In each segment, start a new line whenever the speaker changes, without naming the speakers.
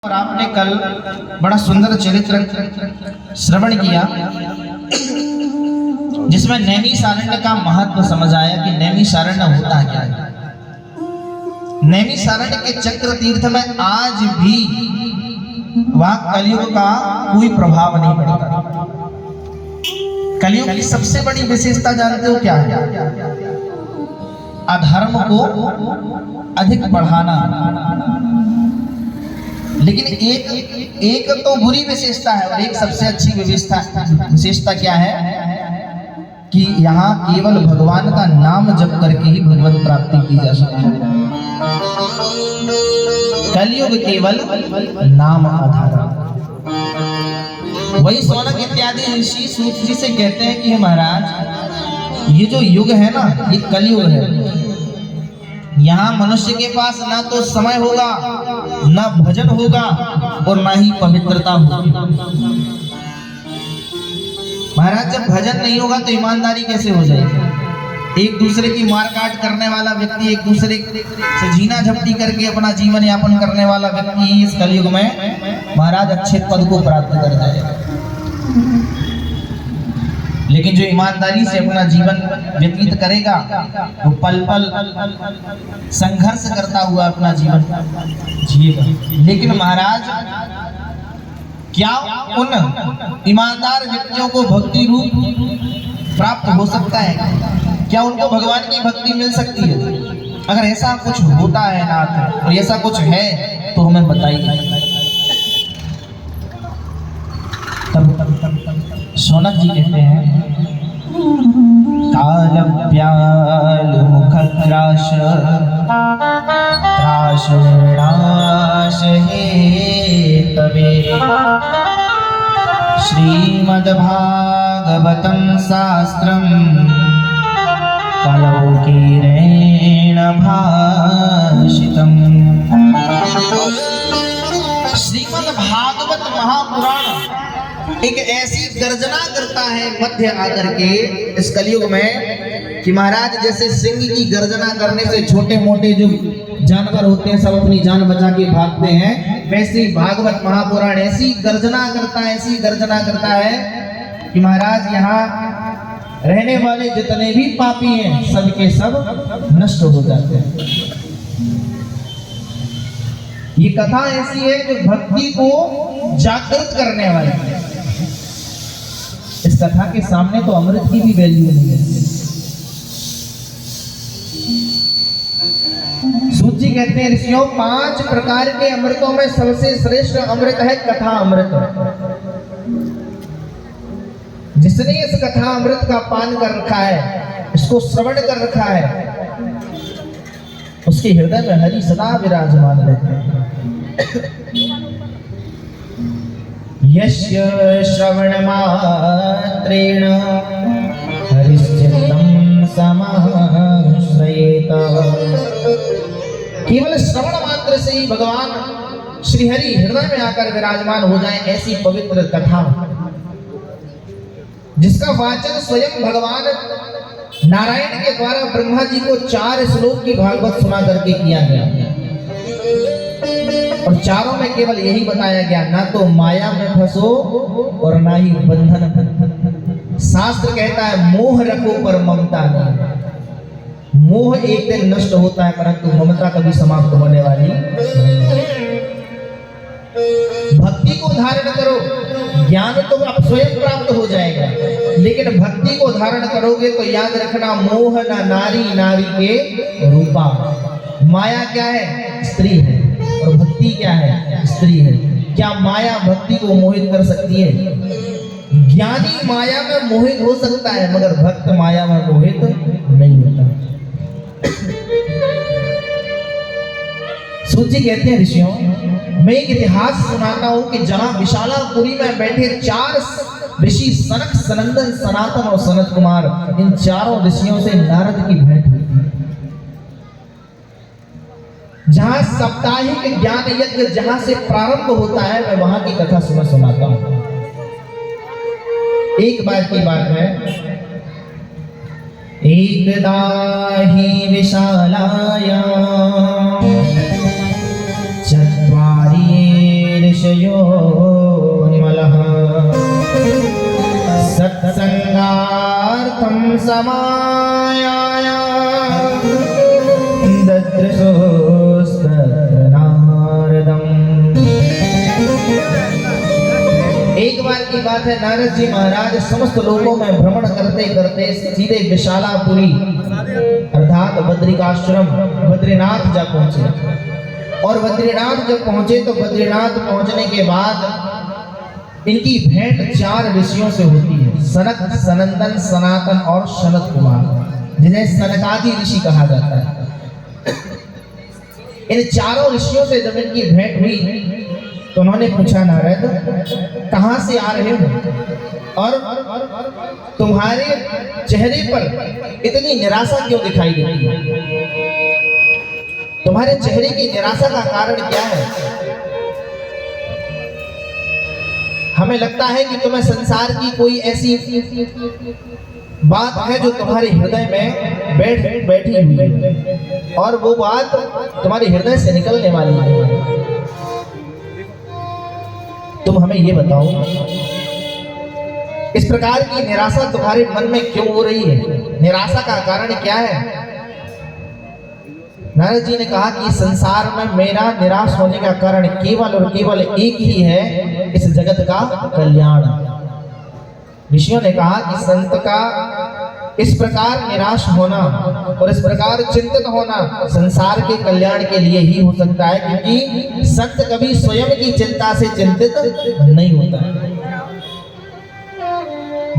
और आपने कल बड़ा सुंदर चरित्र श्रवण किया जिसमें नैमिषारण्य का महत्व समझ आया कि नैमिषारण्य होता क्या है। नैमिषारण्य के चक्र तीर्थ में आज भी वहां कलयुग का कोई प्रभाव नहीं पड़ता। कलयुग की सबसे बड़ी विशेषता जानते हो क्या है? अधर्म को अधिक बढ़ाना। लेकिन एक तो बुरी विशेषता है और एक सबसे अच्छी विशेषता क्या है कि यहाँ केवल भगवान का नाम जप करके ही भगवत प्राप्ति की जा सकती है। कलयुग केवल नाम आधार। वही सौनक इत्यादि ऋषि सूत जी से कहते हैं कि महाराज ये जो युग है ना, ये कलयुग है। यहाँ मनुष्य के पास ना तो समय होगा, ना भजन होगा और ना ही पवित्रता होगी। महाराज जब भजन नहीं होगा तो ईमानदारी कैसे हो जाएगी? एक दूसरे की मार काट करने वाला व्यक्ति, एक दूसरे से जीना झपटी करके अपना जीवन यापन करने वाला व्यक्ति इस कलयुग में महाराज अच्छे पद को प्राप्त कर जाएगा। लेकिन जो ईमानदारी से अपना जीवन व्यतीत करेगा वो पल पल संघर्ष करता हुआ अपना जीवन जिएगा। लेकिन महाराज क्या उन ईमानदार व्यक्तियों को भक्ति रूप प्राप्त हो सकता है? क्या उनको भगवान की भक्ति मिल सकती है? अगर ऐसा कुछ होता है नाथ और ऐसा कुछ है तो हमें बताइए। सौनक जी कहते हैं काल प्याल मुख त्राश त्राश नाश हे तवे श्रीमद् भागवतं शास्त्रं कलौ कीरेण भाषितम्। श्रीमद् भागवत महापुराण एक ऐसी गर्जना करता है मध्य आकर के इस कलयुग में कि महाराज जैसे सिंह की गर्जना करने से छोटे मोटे जो जानवर होते हैं सब अपनी जान बचा के भागते हैं, वैसे ही भागवत महापुराण ऐसी गर्जना करता है कि महाराज यहाँ रहने वाले जितने भी पापी हैं सब के सब नष्ट हो जाते हैं। ये कथा ऐसी है जो भक्ति को जागृत करने वाली है। इस कथा के सामने तो अमृत की भी वैल्यू नहीं है। सूत जी कहते हैं ऋषियों 5 प्रकार के अमृतों में सबसे श्रेष्ठ अमृत है कथा अमृत। जिसने इस कथा अमृत का पान कर रखा है, इसको श्रवण कर रखा है, उसके हृदय में हरि सदा विराजमान रहते हैं। यस्य श्रवण मात्रेण हरिश्चित्तं समाश्रयेत। केवल श्रवण मात्र से ही भगवान श्री हरि हृदय में आकर विराजमान हो जाए, ऐसी पवित्र कथा जिसका वाचन स्वयं भगवान नारायण के द्वारा ब्रह्मा जी को 4 श्लोक की भागवत सुना करके किया गया और चारों में केवल यही बताया गया ना तो माया में फंसो और ना ही बंधन। शास्त्र कहता है मोह रखो पर ममता नहीं। मोह एक दिन नष्ट होता है परंतु ममता कभी समाप्त होने वाली नहीं। भक्ति को धारण करो, ज्ञान तो आप स्वयं प्राप्त हो जाएगा, लेकिन भक्ति को धारण करोगे तो याद रखना मोह ना नारी नारी के रूपा। माया क्या है? स्त्री है। और भक्ति क्या है? स्त्री है। क्या माया भक्ति को मोहित कर सकती है? ज्ञानी माया में मोहित हो सकता है मगर भक्त माया में मोहित नहीं होता। सूत जी कहते हैं ऋषियों मैं एक इतिहास सुनाता हूं कि जहां विशालापुरी में बैठे 4 ऋषि सनक सनंदन सनातन और सनत कुमार, इन चारों ऋषियों से नारद की भेंट हुई। जहां साप्ताहिक ज्ञान यज्ञ जहां से प्रारंभ होता है मैं वहां की कथा सुनाता हूं। एक बार की बात है, एकदा ही विशालायां चत्वारि समायाया ददृशोस्तत्र नारदम्। एक बार की बात है, नारद जी महाराज समस्त लोकों में भ्रमण करते करते सीधे विशालापुरी अर्थात बद्रिकाश्रम बद्रीनाथ जा पहुंचे। और बद्रीनाथ जब पहुंचे तो बद्रीनाथ पहुंचने के बाद इनकी भेंट 4 ऋषियों से होती है, सनक, सनंदन, सनातन और सनत कुमार, जिन्हें सनकादि ऋषि कहा जाता है। इन 4 ऋषियों से जब इनकी भेंट हुई तो उन्होंने पूछा, नारद कहां से आ रहे हो और तुम्हारे चेहरे पर इतनी निराशा क्यों दिखाई देती है? तुम्हारे चेहरे की निराशा का कारण क्या है? हमें लगता है कि तुम्हें संसार की कोई ऐसी बात है जो तुम्हारे हृदय में बैठी हुई है और वो बात तुम्हारे हृदय से निकलने वाली है। तुम हमें ये बताओ, इस प्रकार की निराशा तुम्हारे मन में क्यों हो रही है? निराशा का कारण क्या है? नारद जी ने कहा कि संसार में मेरा निराश होने का कारण केवल और केवल एक ही है, इस जगत का कल्याण। ऋषियों ने कहा कि संत का इस प्रकार निराश होना और इस प्रकार चिंतित होना संसार के कल्याण के लिए ही हो सकता है, क्योंकि संत कभी स्वयं की चिंता से चिंतित नहीं होता है।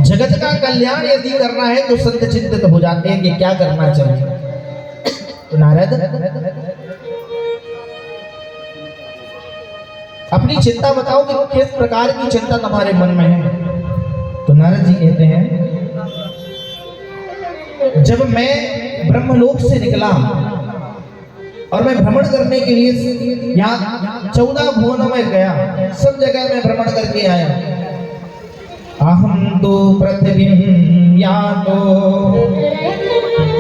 जगत का कल्याण यदि करना है तो संत चिंतित हो जाते हैं कि क्या करना चाहिए। तो नारद अपनी चिंता बताओ कि किस प्रकार की चिंता तुम्हारे मन में है। तो नारद जी कहते हैं, जब मैं ब्रह्मलोक से निकला और मैं भ्रमण करने के लिए यहाँ 14 भुवनों में गया, सब जगह मैं भ्रमण करके आया। अहम तो पृथ्वी यातो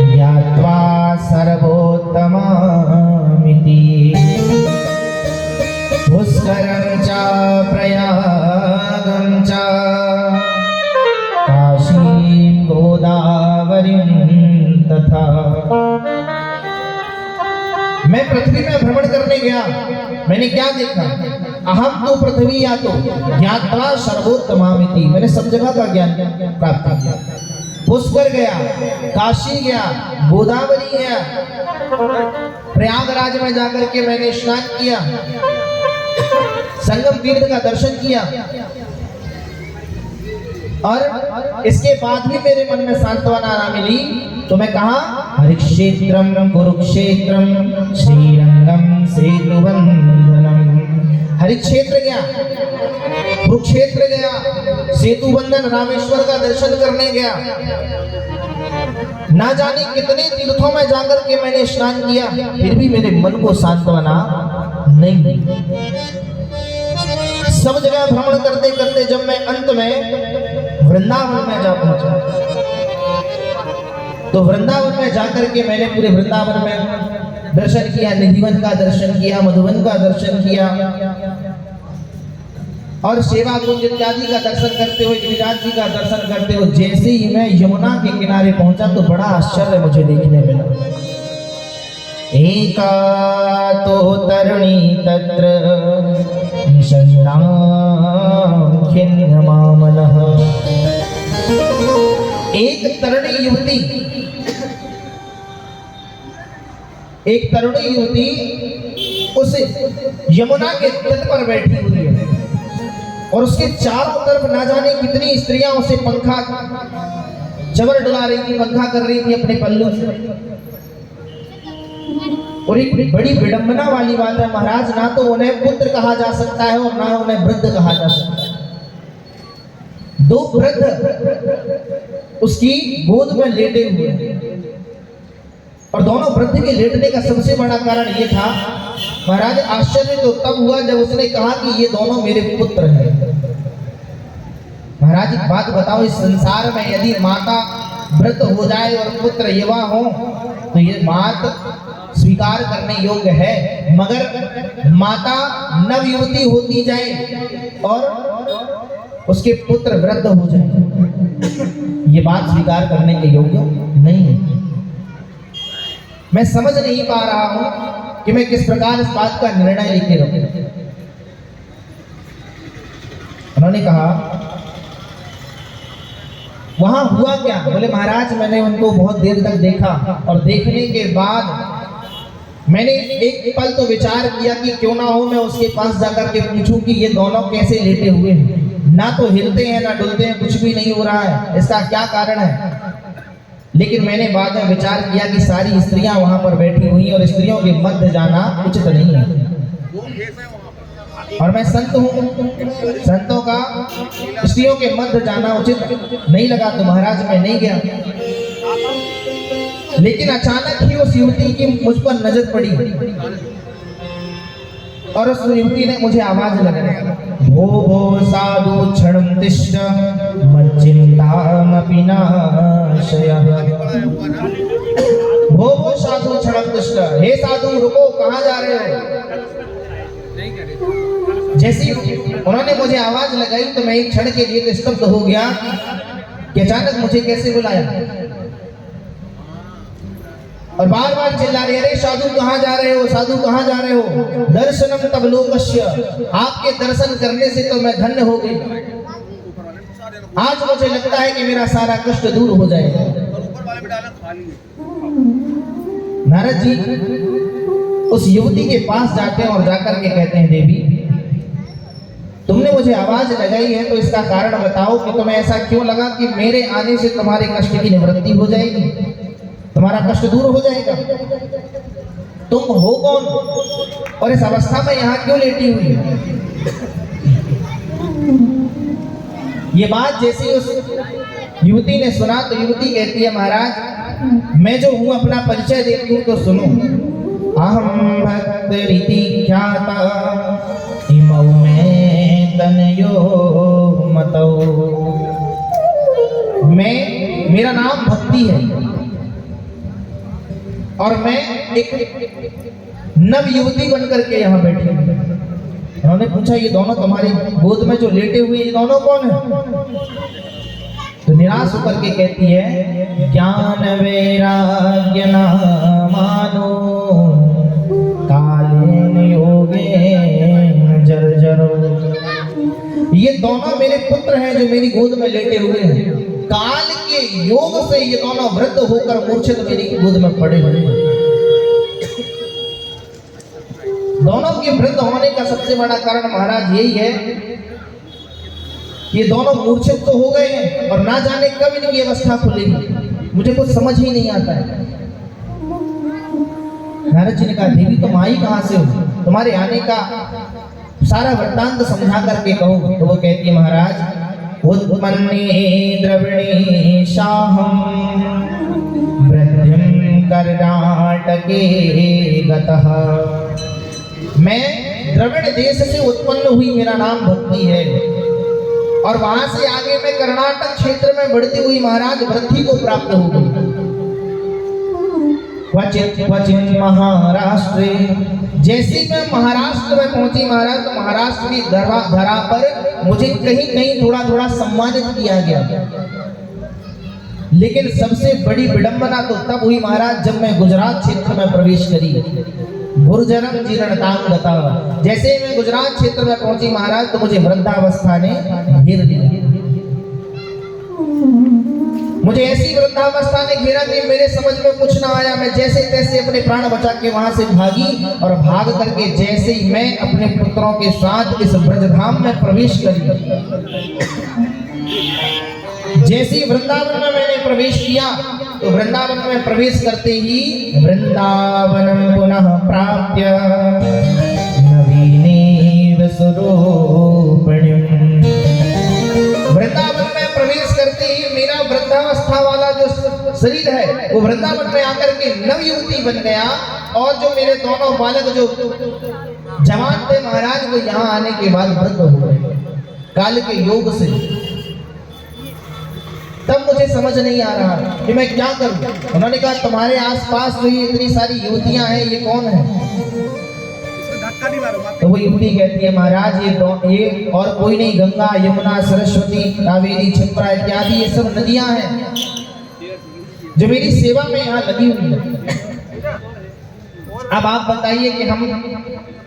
ज्ञात्वा सर्वोत्तमामिति पुष्करं च प्रयागं च काशीं गोदावरीं तथा। मैं पृथ्वी में भ्रमण करने गया, मैंने क्या देखा? अहम तो पृथ्वी या तो ज्ञात्वा सर्वोत्तमामिति, मैंने सब जगह का ज्ञान प्राप्त किया। पुष्कर गया, काशी गया, गोदावरी गया, प्रयागराज में जाकर के मैंने स्नान किया, संगम तीर्थ का दर्शन किया और इसके बाद भी मेरे मन में सांत्वना ना मिली तो मैं कहा, हरिक्षेत्रम कुरुक्षेत्रम श्रीरंगम सेतुबंधनम। हरिक्षेत्र गया, कुरुक्षेत्र गया, सेतुबंधन रामेश्वर का दर्शन करने गया, ना जाने कितने तीर्थों में जाकर के मैंने स्नान किया, फिर भी मेरे मन को सांत्वना नहीं मिली। सब जगह भ्रमण करते करते जब मैं अंत में वृंदावन में जा पहुंचा, तो वृंदावन में जाकर के मैंने पूरे वृंदावन में दर्शन किया, निधिवन का दर्शन किया, मधुवन का दर्शन किया और सेवा कुंज इत्यादि का दर्शन करते हुए गिरिराज जी का दर्शन करते हुए जैसे ही मैं यमुना के किनारे पहुंचा तो बड़ा आश्चर्य मुझे देखने मिला। एका तो तरुणी तत्र निषण्णाखिन्नमामनः। एक तरुणी युवती उस यमुना के तट पर बैठी हुई है और उसके चारों तरफ ना जाने कितनी स्त्रियां उसे पंखा जबर डुला रही थी, पंखा कर रही थी अपने पल्लू से। और एक बड़ी विडंबना वाली बात है महाराज, ना तो उन्हें पुत्र कहा जा सकता है और ना उन्हें वृद्ध कहा जा सकता है। 2 वृद्ध उसकी गोद में लेटे हुए और दोनों वृद्ध के लेटने का सबसे बड़ा कारण ये था महाराज, आश्चर्य तो तब हुआ जब उसने कहा कि ये दोनों मेरे पुत्र हैं। महाराज एक बात बताओ, इस संसार में यदि माता वृद्ध हो जाए और पुत्र युवा हो तो ये बात स्वीकार करने योग्य है, मगर माता नवयुवती होती जाए और उसके पुत्र वृद्ध हो जाए, ये बात स्वीकार करने के योग्य नहीं है। मैं समझ नहीं पा रहा हूं कि मैं किस प्रकार इस बात का निर्णय लेके रखूं। उन्होंने कहा वहां हुआ क्या? बोले महाराज मैंने उनको बहुत देर तक देखा और देखने के बाद मैंने एक पल तो विचार किया कि क्यों ना हो मैं उसके पास जाकर के पूछूं कि ये दोनों कैसे लेटे हुए हैं, ना तो हिलते हैं ना डुलते हैं, कुछ भी नहीं हो रहा है, इसका क्या कारण है? लेकिन मैंने बाद में विचार किया कि सारी स्त्रियां वहां पर बैठी हुई और स्त्रियों के मध्य जाना उचित नहीं है, और मैं संत हूं, संतों का स्त्रियों के मध्य जाना उचित नहीं लगा, तो महाराज मैं नहीं गया। लेकिन अचानक ही उस युवती की मुझ पर नजर पड़ी और उस युवती ने मुझे आवाज लगाई, भो भो साधु क्षणं तिष्ठ मच्चिन्तामपि नाशयः। भो भो साधु क्षणं तिष्ठ, हे साधु रुको, कहाँ जा रहे हो? जैसी उन्होंने मुझे आवाज लगाई तो मैं एक क्षण के लिए स्तब्ध हो गया कि अचानक मुझे कैसे बुलाया, और बार बार चिल्ला रहे, अरे साधु कहाँ जा रहे हो, साधु कहाँ जा रहे हो? दर्शनम तब लोकस्य, आपके दर्शन करने से तो मैं धन्य हो गई, आज मुझे लगता है कि मेरा सारा कष्ट दूर हो जाएगा। नारद जी उस युवती के पास जाते हैं और जाकर के कहते हैं, देवी तुमने मुझे आवाज लगाई है तो इसका कारण बताओ कि तुम्हें ऐसा क्यों लगा कि मेरे आने से तुम्हारे कष्ट की निवृत्ति हो जाएगी, तुम्हारा कष्ट दूर हो जाएगा? तुम हो कौन और इस अवस्था में यहाँ क्यों लेटी हुई? ये बात जैसे उस युवती ने सुना तो युवती कहती है, महाराज मैं जो हूँ अपना परिचय देती हूँ तो सुनो। अहम भक्त रीति ख्याता इमौ में तनयो मतौ, मेरा नाम भक्ति है और मैं एक नव युवती बनकर के यहाँ बैठी हूँ। उन्होंने पूछा, ये दोनों तुम्हारी गोद में जो लेटे हुए ये दोनों कौन है? तो निराश होकर के कहती है, ज्ञान वैराग्य न मानो कालेन योगेन जर्जरो, ये दोनों मेरे पुत्र हैं जो मेरी गोद में लेटे हुए हैं, काल के योग से ये दोनों वृद्ध होकर मूर्छित मेरी गोद में पड़े हुए हैं। दोनों के वृद्ध होने का सबसे बड़ा कारण महाराज यही है, ये दोनों मूर्छित तो हो गए हैं और ना जाने कब इनकी अवस्था खुलेगी, मुझे कुछ समझ ही नहीं आता है। नारद जी ने कहा, देवी तुम आई कहां से हो? तुम्हारे आने का सारा वृत्तांत समझा करके कहो। तो वो कहती है, महाराज उत्पन्ने द्रविणे शाहम वृद्धिं कर्णाटके गतः, मैं द्रविड़ देश से उत्पन्न हुई, मेरा नाम भक्ति है, और वहां से आगे मैं कर्नाटक क्षेत्र में बढ़ती हुई महाराज वृद्धि को प्राप्त हो गई। क्वचित महाराष्ट्र, जैसे मैं महाराष्ट्र में पहुंची महाराज तो महाराष्ट्र की धरा पर मुझे कहीं कहीं थोड़ा थोड़ा सम्मानित किया गया, लेकिन सबसे बड़ी विडंबना तो तब हुई महाराज जब मैं गुजरात क्षेत्र में प्रवेश करी। गुर्जरम जीर्णतांग गता, जैसे मैं गुजरात क्षेत्र में पहुंची महाराज तो मुझे वृद्धावस्था ने घेर लिया। मुझे ऐसी वृद्धावस्था ने घेरा कि मेरे समझ में कुछ ना आया। मैं जैसे तैसे अपने प्राण बचा के वहां से भागी और भाग करके जैसे ही मैं अपने पुत्रों के साथ इस ब्रजधाम में प्रवेश करी, जैसे ही वृंदावन में मैंने प्रवेश किया तो वृंदावन में प्रवेश करते ही वृंदावनम पुनः प्राप्य नवीनेव स्वरूपिणीम्, वृंदावन में प्रवेश करते ही मेरा वृद्धावस्था वाला जो शरीर है वो वृंदावन में आकर के नवयुवती बन गया, और जो मेरे दोनों बालक जो जवान थे महाराज वो यहाँ आने के बाद वृद्ध हो गए काल के योग से। तब मुझे समझ नहीं आ रहा कि मैं क्या करूं। उन्होंने कहा, तुम्हारे आसपास जो ये इतनी सारी युवतियां हैं ये कौन है? तो वो युवती कहती है महाराज ये और कोई नहीं, गंगा यमुना सरस्वती कावेरी छिप्रा इत्यादि ये सब नदियां हैं जो मेरी सेवा में यहाँ लगी हुई है। अब आप बताइए कि हम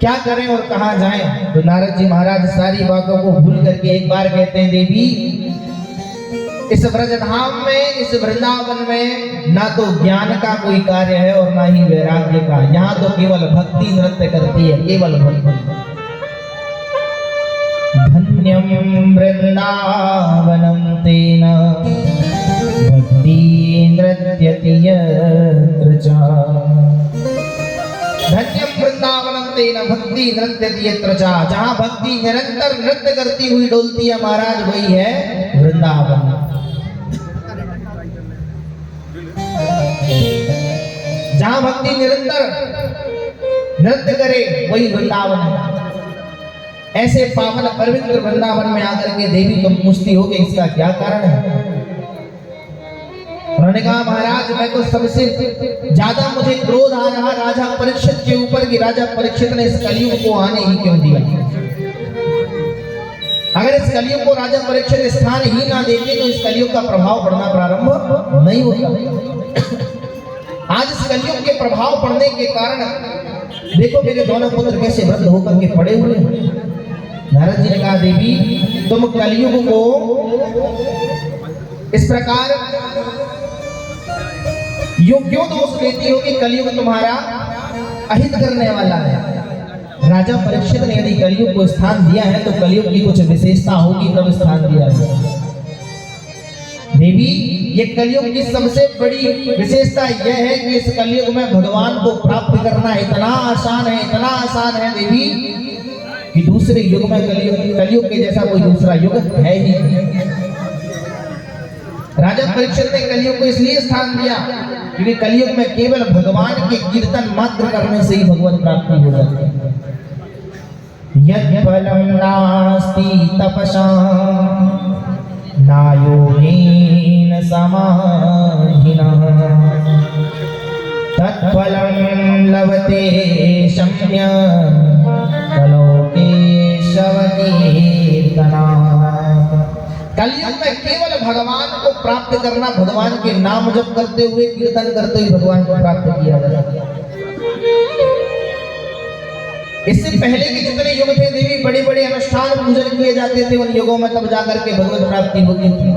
क्या करें और कहाँ जाएं। तो नारद जी महाराज सारी बातों को भूल करके एक बार कहते हैं देवी इस ब्रजधाम में, इस वृंदावन में ना तो ज्ञान का कोई कार्य है और ना ही वैराग्य का, यहाँ तो केवल भक्ति नृत्य करती है, केवल भक्ति। धन्यम वृंदावनम तेन भक्ति नृत्यति यत्र च। धन्यम वृंदावनम तेन भक्ति नृत्यति यत्र च। जहाँ भक्ति निरंतर नृत्य करती हुई डोलती है महाराज, वही है वृंदावन। जहां भक्ति निरंतर नृत्य करे वही वृंदावन है। ऐसे पावन पवित्र वृंदावन में आकर के देवी तुम पूछती हो कि इसका क्या कारण है। उन्होंने कहा महाराज मैं तो सबसे ज्यादा मुझे क्रोध आ रहा राजा परीक्षित के ऊपर कि राजा परीक्षित ने इस कलयुग को आने ही क्यों दिया। अगर इस कलयुग को राजा परीक्षित स्थान ही ना देते तो इस कलयुग का प्रभाव पड़ना प्रारंभ नहीं होता। आज इस कलयुग के प्रभाव पड़ने के कारण देखो मेरे दोनों पुत्र कैसे वृद्ध होकर के पड़े हुए हैं। नारद जी ने कहा देवी तुम कलयुग को इस प्रकार क्यों दोष देती हो कि कलयुग तुम्हारा अहित करने वाला है। राजा परीक्षित ने यदि कलयुग को स्थान दिया है तो कलयुग की कुछ विशेषता होगी तब स्थान दिया है। देवी ये कलयुग की सबसे बड़ी विशेषता यह है कि इस कलयुग में भगवान को प्राप्त करना इतना आसान है, इतना आसान है देवी कि दूसरे युग में कलयुग के जैसा कोई दूसरा युग है ही नहीं। राजा परीक्षित ने कलयुग को इसलिए स्थान दिया क्योंकि कलयुग में केवल भगवान के कीर्तन मात्र करने से ही भगवत प्राप्ति हो जाती है। यत् फलं नास्ति तपसा ना योगेन समाधिना तत्फलं लभते शम्य कलयुग में केवल भगवान को प्राप्त करना, भगवान के नाम जप करते हुए कीर्तन करते हुए भगवान को प्राप्त किया जाता है। इससे पहले के जितने युग थे देवी बड़े बड़े अनुष्ठान पूजन किए जाते थे उन युगों में, तब जाकर के भगवत प्राप्ति होती थी।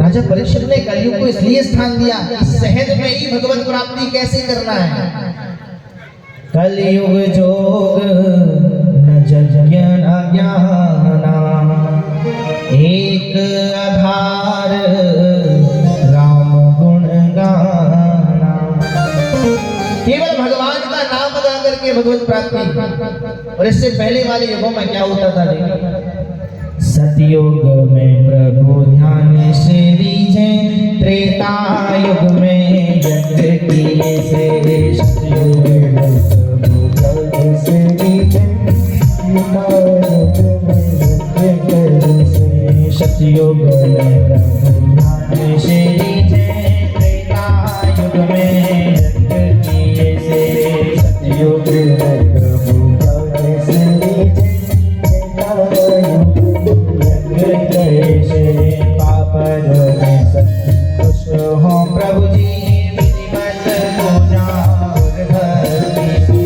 राजा परीक्षित ने कलयुग को इसलिए स्थान दिया कि सहज में ही भगवत प्राप्ति कैसे करना है। कलयुग जोग न यज्ञ न ज्ञान एक आधार राम गुण गाना। केवल भगवान का नाम गा करके भगवत प्राप्ति। और इससे पहले वाले युगों में क्या होता था देखिए, सतयुग में प्रभु ध्यान से रीझे, त्रेता युग में यज्ञ किए से, सतयुग में प्रभु ध्यान से रीझे, सतयुग में प्रभु ध्यान से रीझे, त्रेता युग में यज्ञ किए से, सतयुग में प्रभु ध्यान से रीझे, खुश हो प्रभु जी विधिवत पूजा और भक्ति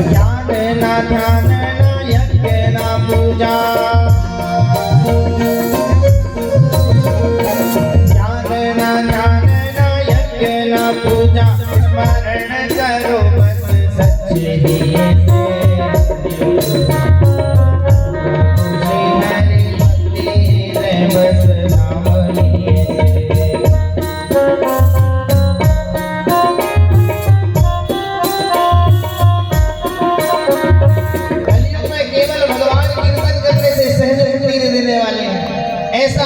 ज्ञान ना ध्यान ना यज्ञ ना पूजा, ज्ञान ना ध्यान ना यज्ञ ना पूजा, स्मरण करो बस सच्चे ही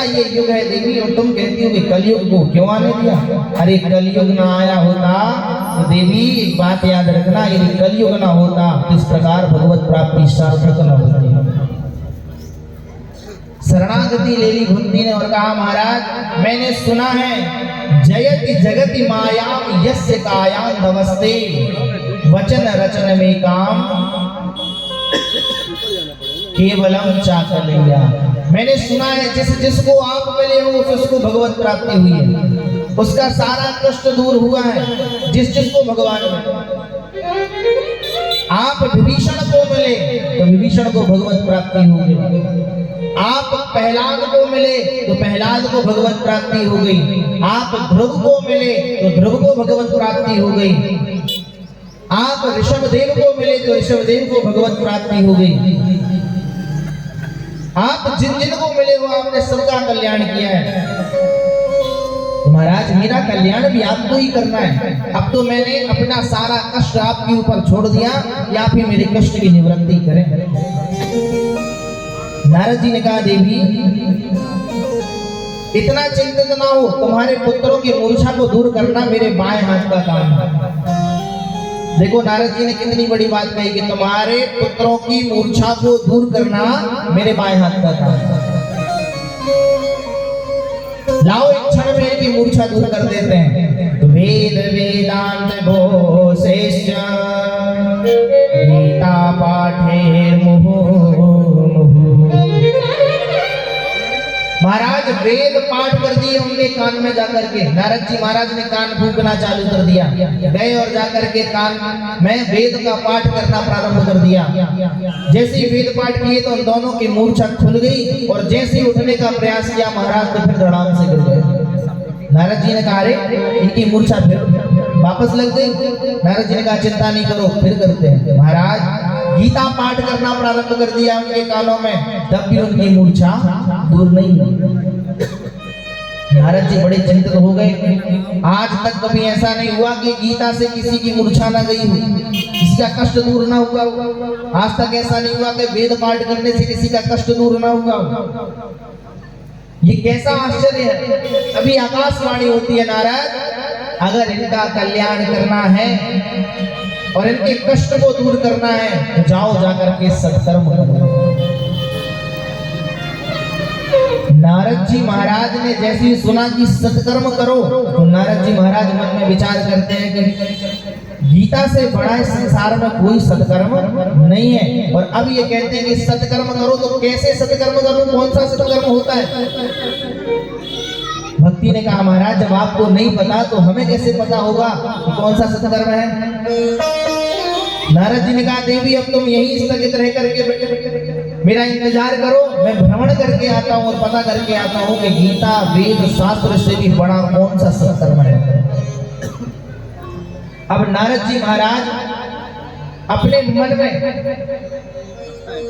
ये युग है देवी। और तुम कहती हो कि कलयुग को क्यों आने दिया। अरे कलयुग ना आया होता तो देवी एक बात याद रखना, यदि कलयुग ना होता तो इस प्रकार भगवत प्राप्ति सार्थक न होती। शरणागति ले ली भक्ति ने और कहा महाराज मैंने सुना है जयति जगति मायाम यस्य कायाम नमस्ते वचन रचन में काम केवलम चाकलैया। मैंने सुना है जिसको आप मिले हो उसको भगवत प्राप्ति हुई है, उसका सारा कष्ट दूर हुआ है जिसको भगवान मिले। आप विभीषण को मिले तो विभीषण को भगवत प्राप्ति हो गई, आप प्रहलाद को मिले तो प्रहलाद को भगवत प्राप्ति हो गई, आप ध्रुव को मिले तो ध्रुव को भगवत प्राप्ति हो गई, आप ऋषभदेव को मिले तो ऋषभदेव को भगवत प्राप्ति हो गई। आप जिन जिन को मिले हो आपने सबका कल्याण किया है। महाराज मेरा कल्याण भी आपको ही करना है। अब तो मैंने अपना सारा कष्ट आपके ऊपर छोड़ दिया, या फिर मेरे कष्ट की निवृत्ति करें। नारद जी ने कहा देवी इतना चिंतित ना हो, तुम्हारे पुत्रों की मूर्छा को दूर करना मेरे बाएं हाथ का काम है। देखो नारद जी ने कितनी बड़ी बात कही कि तुम्हारे पुत्रों की मूर्छा को दूर करना मेरे बाएं हाथ का काम है। लाओ एक क्षण में की मूर्छा दूर कर देते हैं। वेद वेदांत घोषेश्च गीता पाठे मुहुः महाराज वेद पाठ कर दिए उनके कान में जाकर के। नारद जी महाराज ने कान फूंकना चालू कर दिया, गए और जाकर के कान में वेद का पाठ करना प्रारंभ कर दिया। जैसे ही वेद पाठ किए तो उन दोनों की मूर्छा खुल गई और जैसे ही उठने का प्रयास किया महाराज तो फिर धड़ाम से गिर गए। नारद जी ने कहा अरे इनकी मूर्छा फिर वापस लग गई। नारद जी ने कहा चिंता नहीं करो फिर करते हैं। महाराज गीता पाठ करना प्रारंभ कर दिया उनके कानों में, तब भी उनकी मूर्छा दूर नहीं हुई। नारद जी बड़े चिंतित हो गए। आज तक कभी ऐसा नहीं हुआ कि गीता से किसी की मूर्छा ना गई हो, किसी का कष्ट दूर ना हुआ। आज तक ऐसा नहीं हुआ कि वेद पाठ करने से किसी का कष्ट दूर ना हुआ। ये कैसा आश्चर्य है। अभी आकाशवाणी होती है नारद अगर इनका कल्याण करना है और इनके कष्ट को दूर करना है तो जाओ जाकर के सत्कर्म करो। नारद जी महाराज ने जैसे ही सुना कि सत्कर्म करो तो नारद जी महाराज मन में विचार करते हैं कि गीता से बड़ा इस संसार में कोई सत्कर्म नहीं है। और अब ये कहते हैं कि सत्कर्म करो, तो कैसे सत्कर्म करूं, कौन सा सत्कर्म होता है। भक्ति ने कहा महाराज जब आपको नहीं पता तो हमें कैसे पता होगा कि कौन सा सत्कर्म है। नारद जी ने कहा देवी अब तुम यहीं स्थगित रह करके मेरा इंतजार करो, मैं भ्रमण करके आता हूँ और पता करके आता हूँ कि गीता वेद शास्त्र से भी बड़ा कौन सा सत्कर्म है। अब नारद जी महाराज अपने मन में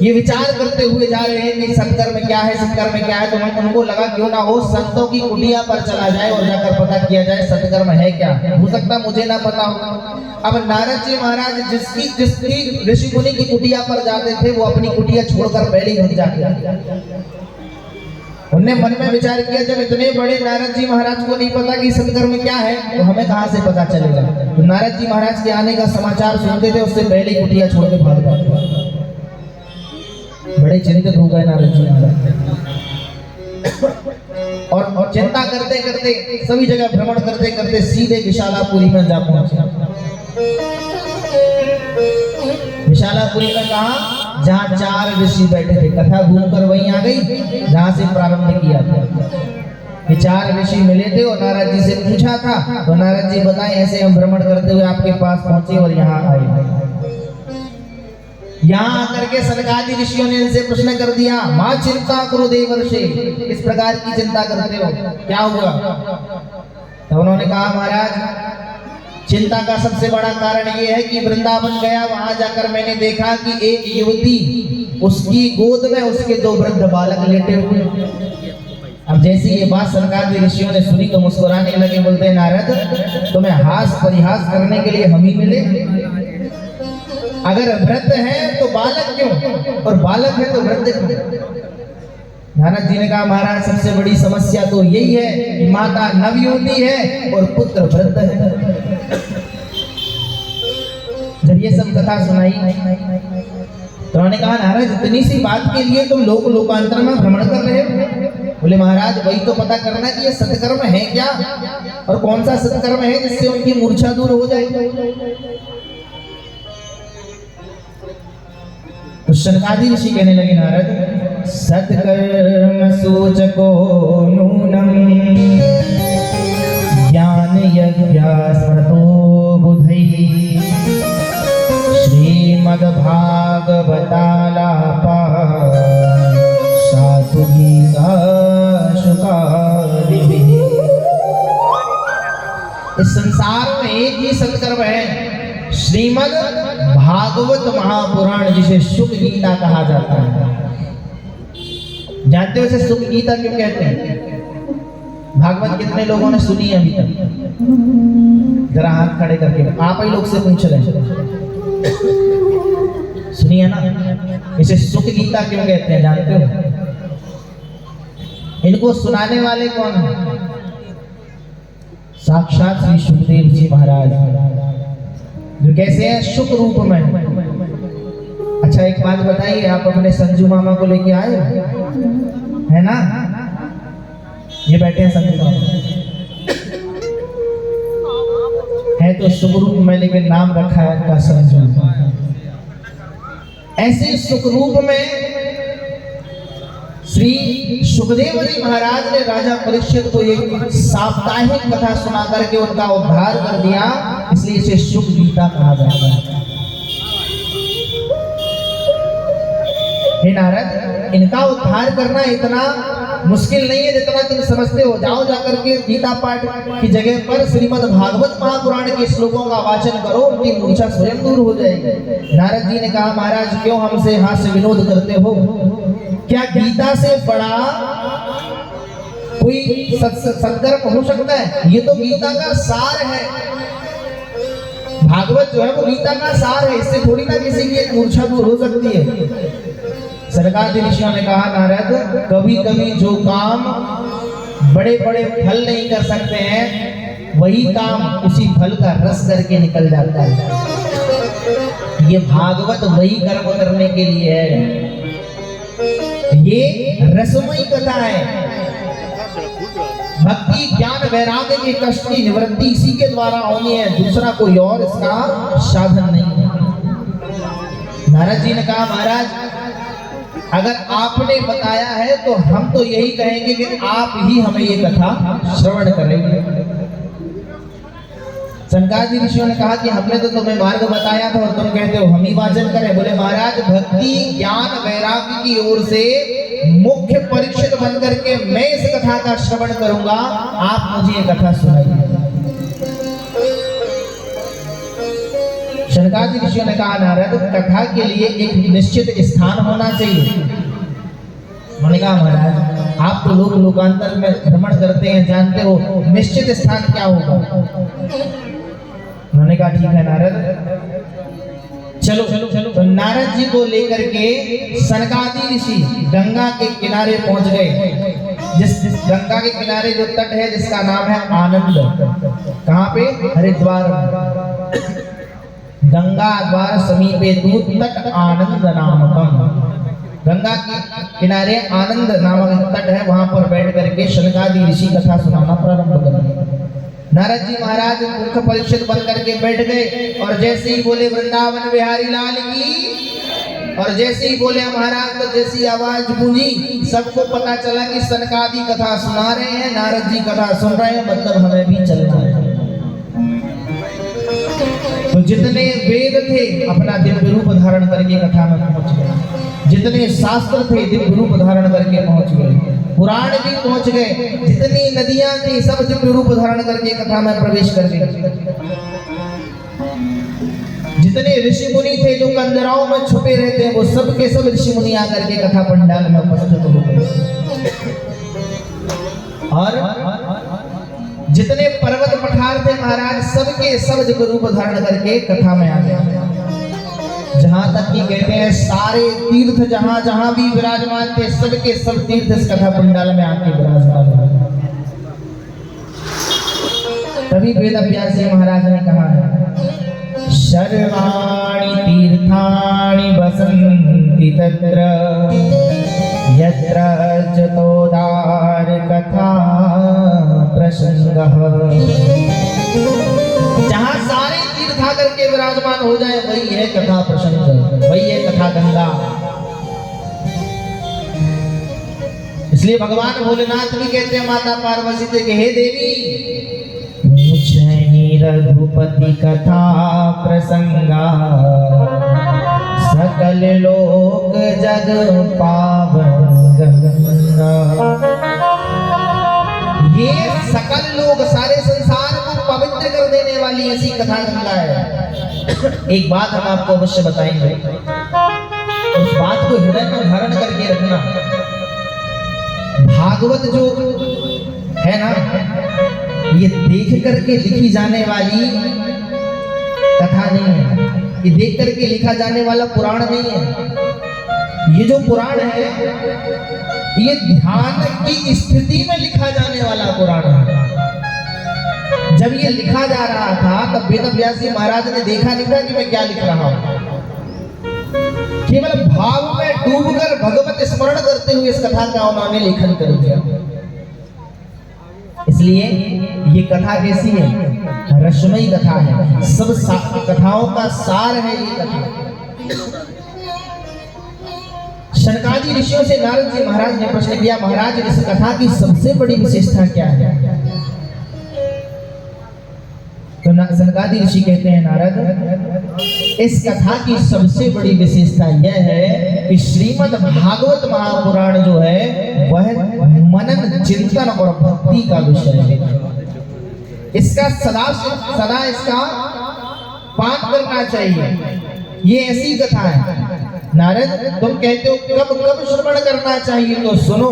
ये विचार करते हुए जा रहे हैं कि सत्कर्म क्या है, सत्कर्म क्या है। तो उनको लगा क्यों ना हो संतों की कुटिया पर चला जाए और जाकर पता किया जाए सत्कर्म है क्या। हो सकता मुझे ना पता हो। अब नारद जी महाराज जिसकी ऋषि मुनि की कुटिया पर जाते थे वो अपनी कुटिया छोड़कर पहले ही भाग जाते। उन्होंने मन में विचार किया जब इतने बड़े नारद जी महाराज को नहीं पता कि सत्कर्म क्या है तो हमें कहां से पता चलेगा। तो नारद जी महाराज के आने का समाचार सुनते थे उससे पहले ही कुटिया छोड़ के भाग जाते। बड़े चिंतित हो गए नारद जी महाराज और चिंता करते करते सभी जगह भ्रमण करते करते सीधे विशालापुरी में जा पहुंचे। विशालापुरी में कहा जहाँ 4 ऋषि बैठे थे। कथा घूमकर वहीं आ गई जहाँ से प्रारंभ किया था। ये 4 ऋषि मिले थे और नारद जी से पूछा था तो नारद जी बताए ऐसे हम भ्रमण करते हुए आपके पास पहुंचे और यहाँ आए। यहाँ आकर के सनकादि ऋषियों ने इनसे प्रश्न कर दिया माँ चिंता करो देवर्षे, किस प्रकार की चिंता करते हो, क्या हुआ। तो उन्होंने कहा महाराज चिंता का सबसे बड़ा कारण ये है कि वृंदावन गया, वहां जाकर मैंने देखा कि एक युवती उसकी गोद में उसके 2 वृद्ध बालक लेटे हुए। अब जैसे ये बात सरकार के ऋषियों ने सुनी तो मुस्कुराने लगे, बोलते नारद तुम्हें हास परिहास करने के लिए हम ही मिले। अगर वृद्ध है तो बालक क्यों और बालक है तो वृद्ध क्यों। नारद जी ने कहा महाराज सबसे बड़ी समस्या तो यही है कि माता नवयुवती है और पुत्र वृद्ध है। जब ये सब कथा सुनाई तो उन्होंने कहा नारद इतनी सी बात के लिए तुम लोक लोकांतर में भ्रमण कर रहे हो? बोले महाराज वही तो पता करना कि ये सत्कर्म है क्या और कौन सा सत्कर्म है जिससे उनकी मूर्छा दूर हो जाए। तो शनकादि ऋषि कहने लगे नारद सत्कर्म सूचको नूनम ज्ञान यज्ञास्मतो बुधैः श्रीमद्भागवतालापा साधु गीता शुकादिभिः। इस संसार में एक ही सत्कर्म है, श्रीमद् भागवत महापुराण जिसे शुक गीता कहा जाता है। जानते हो इसे शुक गीता क्यों कहते हैं? भागवत कितने लोगों ने सुनी है अभी तक? जरा हाथ खड़े करके आप ही लोग से पूछ रहे हैं, सुनिए ना। इसे शुक गीता क्यों कहते हैं जानते हो? इनको सुनाने वाले कौन है? साक्षात श्री सुखदेव जी महाराज, जो कैसे हैं? शुक रूप में। अच्छा एक बात बताइए, आप अपने संजू मामा को लेके आए है ना? ये बैठे हैं संजू मामा, है तो शुक रूप में, लेकिन नाम रखा है उनका संजू। ऐसे सुख रूप में श्री सुखदेव जी महाराज ने राजा परीक्षित को एक साप्ताहिक कथा सुना करके उनका उद्धार कर दिया, इसलिए इसे शुक गीता कहा जाता है। हे नारद, इनका उद्धार करना इतना मुश्किल नहीं है जितना तुम समझते हो। जाओ जाकर के गीता पाठ की जगह पर श्रीमद् भागवत महापुराण के श्लोकों का वाचन करो, उनकी मूर्छा स्वयं दूर हो जाएगी। नारद जी ने कहा महाराज क्यों हमसे हास्य विनोद करते हो? क्या गीता से बड़ा कोई सत्कर्म हो सकता है? ये तो गीता का सार है। भागवत जो है वो गीता का सार है, इससे थोड़ी ना किसी की एक मूर्छा दूर हो सकती है। सरकार ऋषियों ने कहा नारद कभी कभी जो काम बड़े बड़े फल नहीं कर सकते हैं, वही काम उसी फल का रस करके निकल जाता है। ये भागवत वही कर्म करने के लिए है। ये रसमयी कथा है। भक्ति ज्ञान वैराग्य के कष्ट की निवृत्ति इसी के द्वारा होनी है, दूसरा कोई और इसका साधन नहीं है। नारद जी ने कहा महाराज अगर आपने बताया है तो हम तो यही कहेंगे कि आप ही हमें ये कथा श्रवण करेंगे। शनकादि ऋषियों ने कहा कि हमने तो तुम्हें मार्ग बताया था और तुम कहते हो हम ही वाचन करें। बोले महाराज भक्ति ज्ञान वैराग्य की ओर से मुख्य परीक्षित बनकर के मैं इस कथा का श्रवण करूंगा, आप मुझे ये कथा सुनाइए। शनकादि ऋषियों ने कहा नारद कथा के लिए एक निश्चित स्थान होना चाहिए। उन्होंने कहा महाराज आप तो लोक लोकांतर में भ्रमण करते हैं, जानते हो निश्चित स्थान क्या होगा? उन्होंने कहा ठीक है नारद, चलो चलो चलो। तो नारद जी को लेकर के शनकादि ऋषि गंगा के किनारे पहुंच गए। जिस गंगा के किनारे जो तट है जिसका नाम है आनंद। कहाँ पे? हरिद्वार। गंगा द्वार समीपे दूत तट आनंद नामकम। गंगा के किनारे आनंद नामक तट है, वहां पर बैठ करके शनकादि ऋषि कथा सुनाना प्रारंभ कर दिया। नारद जी महाराज मुख्य परीक्षित बन करके बैठ गए और जैसे ही बोले वृंदावन बिहारी लाल की, और जैसे ही बोले महाराज तो जैसी आवाज गूंजी सबको पता चला कि शनकादि कथा सुना रहे हैं, नारद जी कथा सुन रहे हैं, मतलब हमें भी चलना है। तो जितने वेद थे अपना दिव्य रूप धारण करके कथा में पहुंच गए, जितने शास्त्र थे दिव्य रूप धारण करके पहुंच गए, पुराण भी पहुंच गए, जितनी नदियां थी सब दिव्य रूप धारण करके कथा में प्रवेश कर गए। जितने ऋषि मुनि थे जो कंदराओं में छुपे रहते हैं वो सब के सब ऋषि मुनि आकर के कथा पंडाल में उपस्थित हो गए। और जितने पर्वत पठार थे महाराज सबके सब दिव्य रूप धारण करके कथा में आ गए। जहां तक कि कहते हैं सारे तीर्थ जहां जहां भी विराजमान थे सबके सब तीर्थ इस कथा पंडाल में आके विराजमान हुए। तभी वेद व्यास जी महाराज ने कहा है सर्वाणि तीर्थानि वसन्ति तत्र यत्र चतोदार कथा प्रसंगः। जहाँ सारे तीर्थाकर के विराजमान हो जाए वही है कथा प्रसंग, वही है कथा गंगा। इसलिए भगवान भोलेनाथ भी कहते हैं माता पार्वती से कि हे देवी मुझे ही रघुपति कथा प्रसंगा, सकल लोक जग पावन गंगा। ये सकल लोग सारे संसार को पवित्र कर देने वाली ऐसी कथा गंगा है। एक बात हम आपको अवश्य बताएंगे, उस बात को हृदय में धारण करके रखना। भागवत जो है ना, ये देख करके लिखी जाने वाली कथा नहीं है, ये देख करके लिखा जाने वाला पुराण नहीं है। ये जो पुराण है ये ध्यान की स्थिति में लिखा जाने वाला पुराण है। जब ये लिखा जा रहा था तब वेद व्यास जी महाराज ने देखा नहीं था कि मैं क्या लिख रहा हूं, केवल भाव में डूबकर भगवत स्मरण करते हुए इस कथा का उन्होंने लेखन कर दिया। इसलिए ये कथा कैसी है, रसमयी कथा है, सब कथाओं का सार है ये कथा। शनकादि ऋषियों से नारद जी महाराज ने प्रश्न किया, महाराज इस कथा की सबसे बड़ी विशेषता क्या है? तो शनकादि ऋषि कहते हैं नारद, इस कथा की सबसे बड़ी विशेषता यह है कि श्रीमद् भागवत महापुराण जो है वह मनन चिंतन और भक्ति का विषय है। इसका सदा इसका पाठ करना चाहिए। ये ऐसी कथा है नारद, तुम कहते हो कब कब श्रवण करना चाहिए, तो सुनो,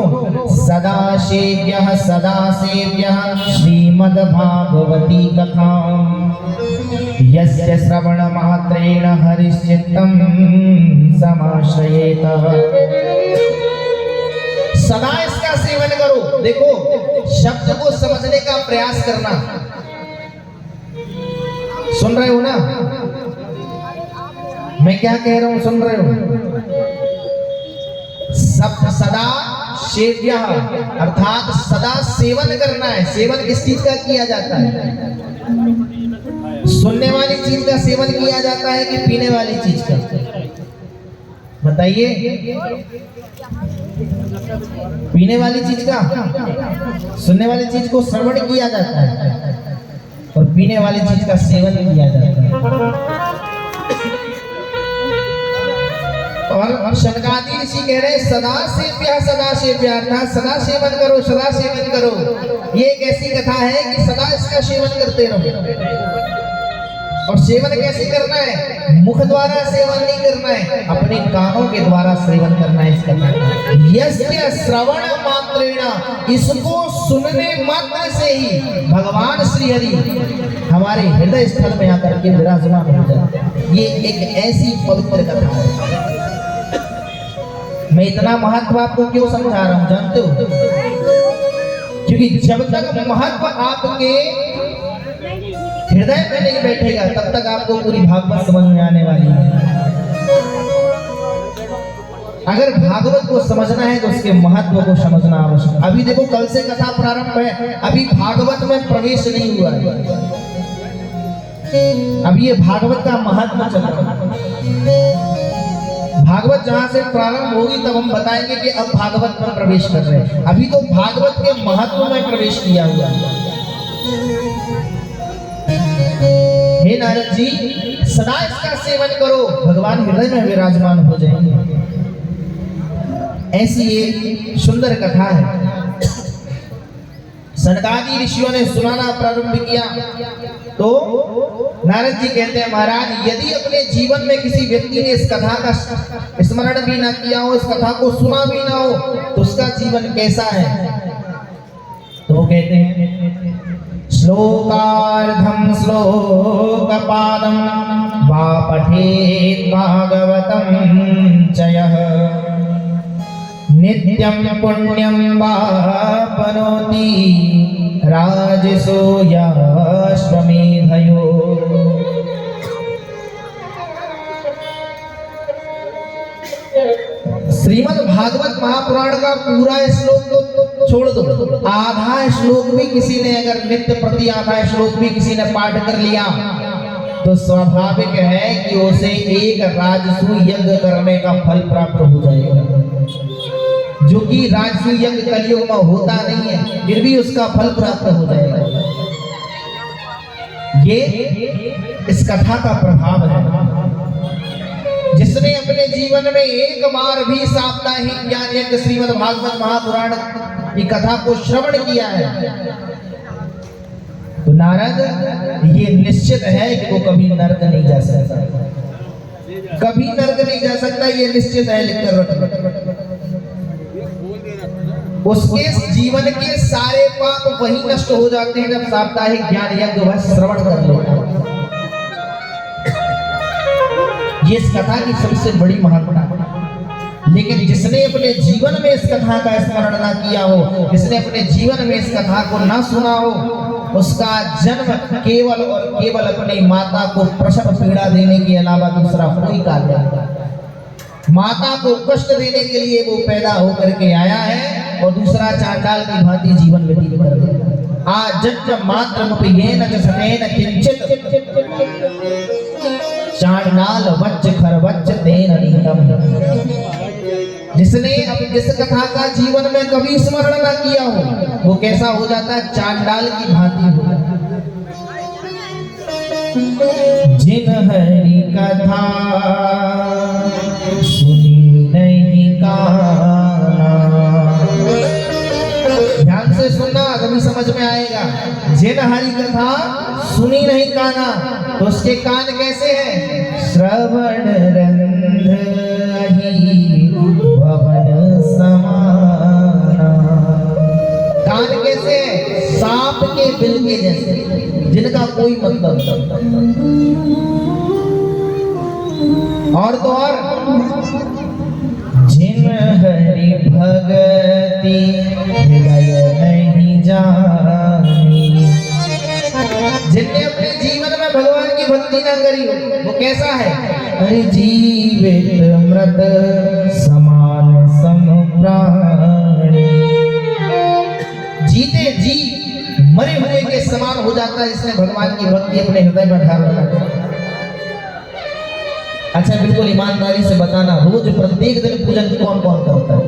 सदा सेव्यः श्रीमद् भागवती कथा, यस्य श्रवण मात्रेण हरिश्चित्तं समाश्रयेत। सदा इसका सेवन करो। देखो, शब्द को समझने का प्रयास करना। सुन रहे हो ना मैं क्या कह रहा हूं, सुन रहे हो? सब सदा सेव्य अर्थात सदा सेवन करना है। सेवन किस चीज का किया जाता है? सुनने वाली चीज का सेवन किया जाता है कि पीने वाली चीज का? बताइए। पीने वाली चीज का। सुनने वाली चीज को श्रवण किया जाता है और पीने वाली चीज का सेवन किया जाता है। और शनकादि ऋषि कह रहे सदा सेव्य अर्थात सदा सेवन करो, सदा सेवन करो। ये एक ऐसी कथा है कि सदा इसका सेवन करते रहो। और सेवन कैसे करना है? मुख द्वारा सेवन नहीं करना है, अपने कानों के द्वारा सेवन करना है इस कथा का। यस्य श्रवण मात्रेण, इसको सुनने मात्र से ही भगवान श्री हरि हमारे हृदय स्थल में आकर के विराजमान हो जाते हैं। ये एक ऐसी पवित्र कथा है। मैं इतना महत्व आपको क्यों समझा रहा हूं जानते हो? क्योंकि जब तक महत्व आपके हृदय में नहीं बैठेगा तब तक आपको पूरी भागवत समझ में आने वाली है। अगर भागवत को समझना है तो उसके महत्व को समझना आवश्यक। अभी देखो, कल से कथा प्रारंभ है, अभी भागवत में प्रवेश नहीं हुआ है। अभी ये भागवत का महत्व चल रहा है। भागवत जहां से प्रारंभ होगी तब हम बताएंगे कि अब भागवत में प्रवेश कर रहे हैं। अभी तो भागवत के महत्व में प्रवेश किया हुआ है। हे नारद जी, सदा इसका सेवन करो, भगवान हृदय में विराजमान हो जाएंगे। ऐसी एक सुंदर कथा है। सनकादि ऋषियों ने सुनाना प्रारंभ किया तो नारद जी कहते हैं, महाराज यदि अपने जीवन में किसी व्यक्ति ने इस कथा का स्मरण भी ना किया हो, इस कथा को सुना भी ना हो, तो उसका जीवन कैसा है? तो वो कहते हैं, श्लोकार्धम श्लोकपादम वा पठेत् भागवतं चयः, नित्यं पुण्यं वापनोति राजसो याश्वमेधयो। श्रीमद् भागवत महापुराण का पूरा श्लोक तो छोड़ दो, आधा श्लोक भी किसी ने अगर नित्य प्रति आधा श्लोक भी किसी ने पाठ कर लिया तो स्वाभाविक है कि उसे एक राजसूय यज्ञ करने का फल प्राप्त हो जाएगा, जो कि राजसूय यज्ञ कलयुग में होता नहीं है, फिर भी उसका फल प्राप्त हो जाएगा। ये इस कथा का प्रभाव है। जिसने अपने जीवन में एक बार भी साप्ताहिक ज्ञान यज्ञ श्रीमद् भागवत महापुराण की कथा को श्रवण किया है तो नारद ये निश्चित है कि वो कभी नरक नहीं जा सकता, कभी नरक नहीं जा सकता, ये निश्चित है, लिखकर रखो। उसके जीवन के सारे पाप वही नष्ट हो जाते हैं जब साप्ताहिक ज्ञान यज्ञ वह श्रवण कर लेता है। ये इस कथा की सबसे बड़ी महानता है। लेकिन जिसने अपने जीवन में इस कथा का स्मरण ना किया हो, जिसने अपने जीवन में इस कथा को ना सुना हो, उसका जन्म केवल और केवल अपनी माता को प्रसव पीड़ा देने के अलावा दूसरा कोई कार्य नहीं। माता को कष्ट देने के लिए वो पैदा होकर के आया है और दूसरा चांडाल की भांति जीवन व्यतीत कर देगा। आजन्म मात्रमुपयेन च सतेन किंचित चांडाल वच्च खरवच्च तेन निहितम्। जिसने अब जिस कथा का जीवन में कभी स्मरण न किया हो वो कैसा हो जाता है, चांडाल की भांति हो जाता है। जिन हरि कथा सुनी नहीं काना, ध्यान से सुनना तभी समझ में आएगा। जिन हरि कथा सुनी नहीं काना, तो उसके कान कैसे हैं? श्रवण रंध्र भवन समाना। कान कैसे है? सांप के बिल के जैसे, जिनका कोई मतलब नहीं। और तो और जिन हरि भगति हृदय नहीं जानी, जिनने अपने जीवन में भगवान की भक्ति न करी वो कैसा है? अरे जीवित मृत समान सम प्राणी, जीते जी मरे हुए के समान हो जाता है जिसने भगवान की भक्ति अपने हृदय में धारण कर। अच्छा बिल्कुल ईमानदारी से बताना, रोज प्रत्येक दिन पूजन कौन कौन करता है?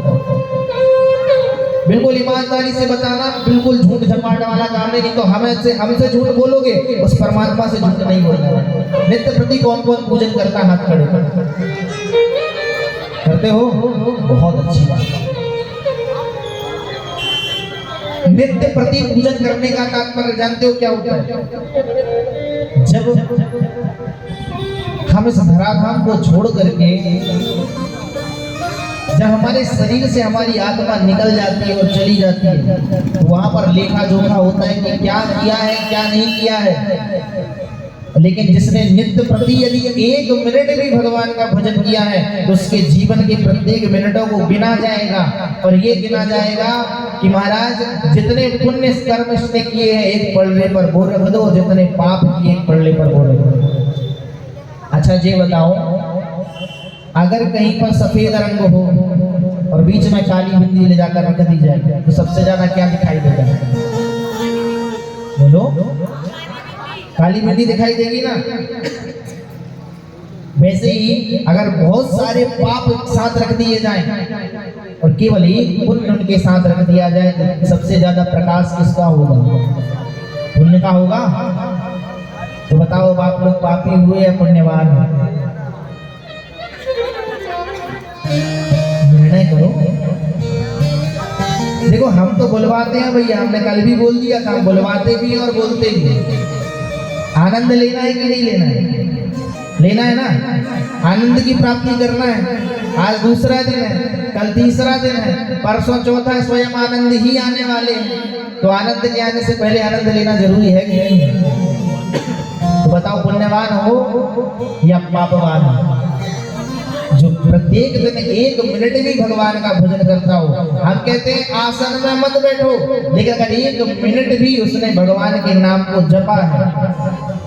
बिल्कुल ईमानदारी से बताना, बिल्कुल झूठ झपाट वाला काम नहीं तो हमसे झूठ बोलोगे, उस परमात्मा से झूठ नहीं बोलना। नित्य प्रति कौन कौन पूजन करता है? हाथ खड़े करते हो? बहुत अच्छी बात। नित्य प्रति पूजन करने का तात्पर्य जानते हो क्या होता है? जब हम इस धराधाम को छोड़ करके जब हमारे शरीर से हमारी आत्मा निकल जाती है और चली जाती है तो वहां पर लेखा जोखा होता है कि क्या किया है क्या नहीं किया है। लेकिन जिसने नित्य प्रति यदि एक मिनट भी भगवान का भजन किया है तो उसके जीवन के प्रत्येक मिनटों को गिना जाएगा और ये गिना जाएगा कि महाराज जितने पुण्य कर्म इसने किए हैं एक पलड़े पर वो रख दो, जितने पाप किए एक पलड़े पर वो रख दो। अच्छा ये बताओ, अगर कहीं पर सफेद रंग हो और बीच में काली बिंदी ले जाकर रख दी जाए तो सबसे ज्यादा क्या दिखाई देगा? बोलो, काली बिंदी दिखाई देगी ना। वैसे ही अगर बहुत सारे पाप साथ रख दिए जाएं और केवल एक पुण्य उनके साथ रख दिया जाए तो सबसे ज्यादा प्रकाश किसका होगा? पुण्य का होगा। तो बताओ आप लोग पापी हुए या पुण्यवान? निर्णय करो। देखो हम तो बुलवाते हैं भैया, हमने कल भी बोल दिया था, बुलवाते भी और बोलते भी। आनंद लेना है कि नहीं लेना है? लेना है ना। आनंद की प्राप्ति करना है। आज दूसरा दिन है, कल तीसरा दिन है, परसों चौथा, स्वयं आनंद ही आने वाले हैं। तो आनंद के आने से पहले आनंद लेना जरूरी है कि नहीं? तो बताओ पुण्यवान हो या पापवान हो? जो प्रत्येक दिन एक मिनट भी भगवान का भजन करता हो। हम कहते हैं आसन में मत बैठो, लेकिन अगर एक मिनट भी उसने भगवान के नाम को जपा है,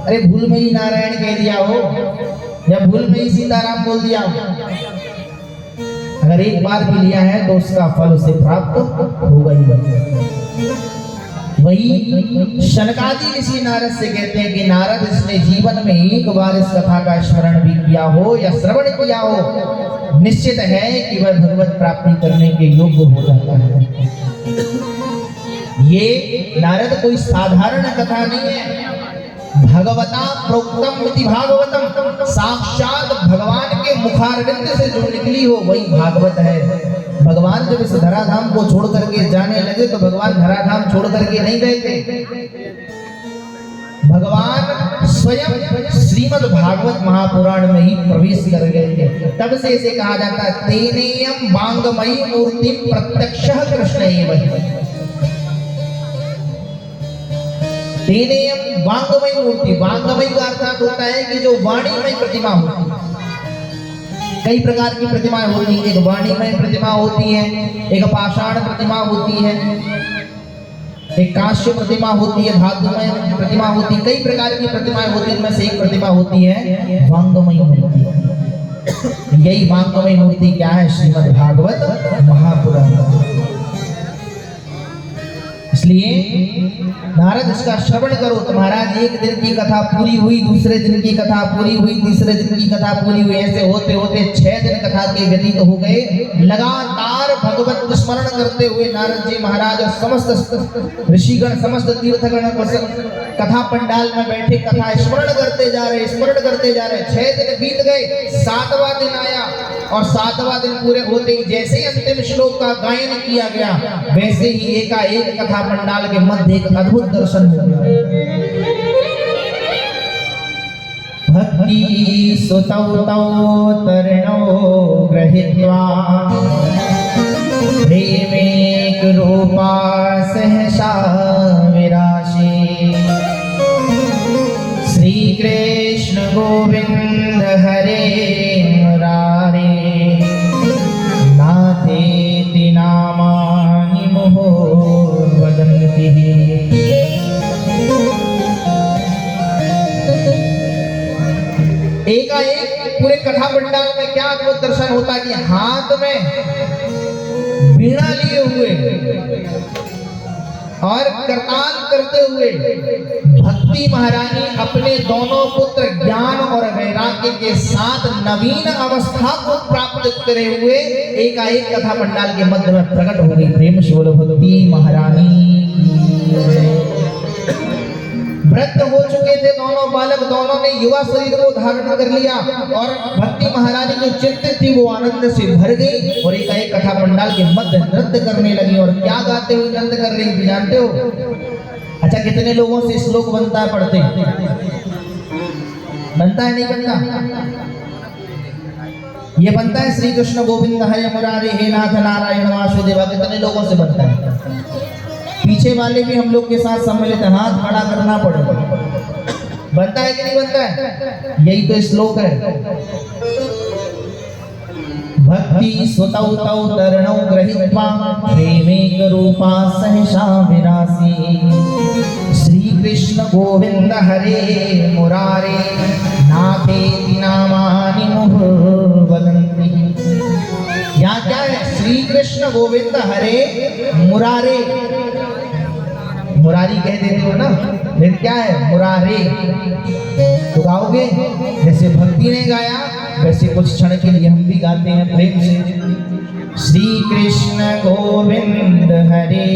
अरे भूल में ही नारायण कह दिया हो या भूल में ही सीताराम बोल दिया हो, अगर एक बार भी लिया है तो उसका फल उसे प्राप्त होगा ही। वही शनकादि ऋषि नारद से कहते हैं कि नारद, इसने जीवन में एक बार इस कथा का स्मरण भी किया हो या श्रवण किया हो, निश्चित है कि वह भगवत प्राप्ति करने के योग्य हो जाता है। ये नारद कोई साधारण कथा नहीं है। भगवता प्रोक्तम इति भागवतम, साक्षात भगवान के मुखारविंद से जो निकली हो वही भागवत है। भगवान जब इस धराधाम को छोड़ करके जाने लगे तो भगवान धराधाम छोड़ करके नहीं गए थे। भगवान स्वयं श्रीमद् भागवत महापुराण में ही प्रवेश कर गए थे। तब से इसे कहा जाता है तेनेयम वांगमयी मूर्ति प्रत्यक्षः कृष्ण एव। तेनेयम वांगमयी मूर्ति, वांगमयी का अर्थात होता है कि जो वाणीमय प्रतिमा होती है। कई प्रकार की प्रतिमाएं होती हैं। एक वाणीमय प्रतिमा होती है, एक पाषाण प्रतिमा होती है, एक कांस्य प्रतिमा होती है, धातुमय प्रतिमा होती है। कई प्रकार की प्रतिमाएं होती हैं, उनमें से एक प्रतिमा होती है वांगमयी मूर्ति। यही वांगमयी मूर्ति क्या है? श्रीमद् भागवत महापुराण। इसलिए नारद इसका श्रवण करो तो महाराज एक दिन की कथा पूरी हुई, दूसरे दिन की कथा पूरी हुई, तीसरे दिन की कथा पूरी हुई, ऐसे होते होते 6 दिन कथा के व्यतीत हो गए। लगातार भगवत स्मरण करते हुए नारद जी महाराज और समस्त ऋषिगण, समस्त तीर्थगण कथा पंडाल में बैठे कथा स्मरण करते जा रहे, स्मरण करते जा रहे। 6 दिन बीत गए, 7वां दिन आया और 7वां दिन पूरे होते ही जैसे ही अंतिम श्लोक का गायन किया गया, वैसे ही एकाएक कथा पंडाल के मध्य एक अद्भुत दर्शन हो गया। भक्ति सुतौ तौ तरणौ गृहीत्वा प्रेमेक रूपा सहसा विराशे। श्री कृष्ण गोविंद हरे मुरारे, नाथेति नामानि मुहुः वदन्ति। एकाएक पूरे कथा पंडाल में क्या अद्भुत दर्शन होता है कि हाथ में वीणा लिए हुए और करताल करते हुए भक्ति महारानी अपने दोनों पुत्र ज्ञान और वैराग्य के साथ नवीन अवस्था को प्राप्त करे हुए एकाएक कथा पंडाल के मध्य में प्रकट हो गई। प्रेम से बोलो भक्ति महारानी। वृद्ध हो चुके थे दोनों बालक, दोनों ने युवा शरीर को धारण कर लिया और भक्ति महारानी जो चिंतित थी वो आनंद से भर गई और एकाएक कथा पंडाल के मध्य नृत्य करने लगी। और क्या गाते हुए नृत्य कर रही थी जानते हो? अच्छा, कितने लोगों से श्लोक बनता है पढ़ते? बनता है नहीं बनता? ये बनता है श्री कृष्ण गोविंद हरे मुरारे, हे नाथ नारायण वासुदेवा। कितने लोगों से बनता है? पीछे वाले भी हम लोग के साथ सम्मिलित हाथ खड़ा करना पड़ेगा। बनता है कि नहीं बनता है? यही तो श्लोक है। भक्ति सुतौ तौ तरणौ गृहीत्वा प्रेमेक रूपा सहसा विरासी। श्री कृष्ण गोविंद हरे मुरारे, नाथेति नामानि मुहुः वदन्ति। यहाँ क्या है? श्री कृष्ण गोविंद हरे मुरारे। मुरारी कह देते हो ना, लेकिन क्या है? मुरारे। तो गाओगे जैसे भक्ति ने गाया वैसे कुछ क्षण के लिए हम भी गाते हैं प्रेम से। श्री कृष्ण गोविंद हरे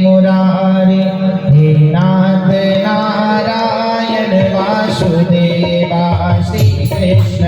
मुरारे, हे नाथ नारायण वासुदेवा। श्री कृष्ण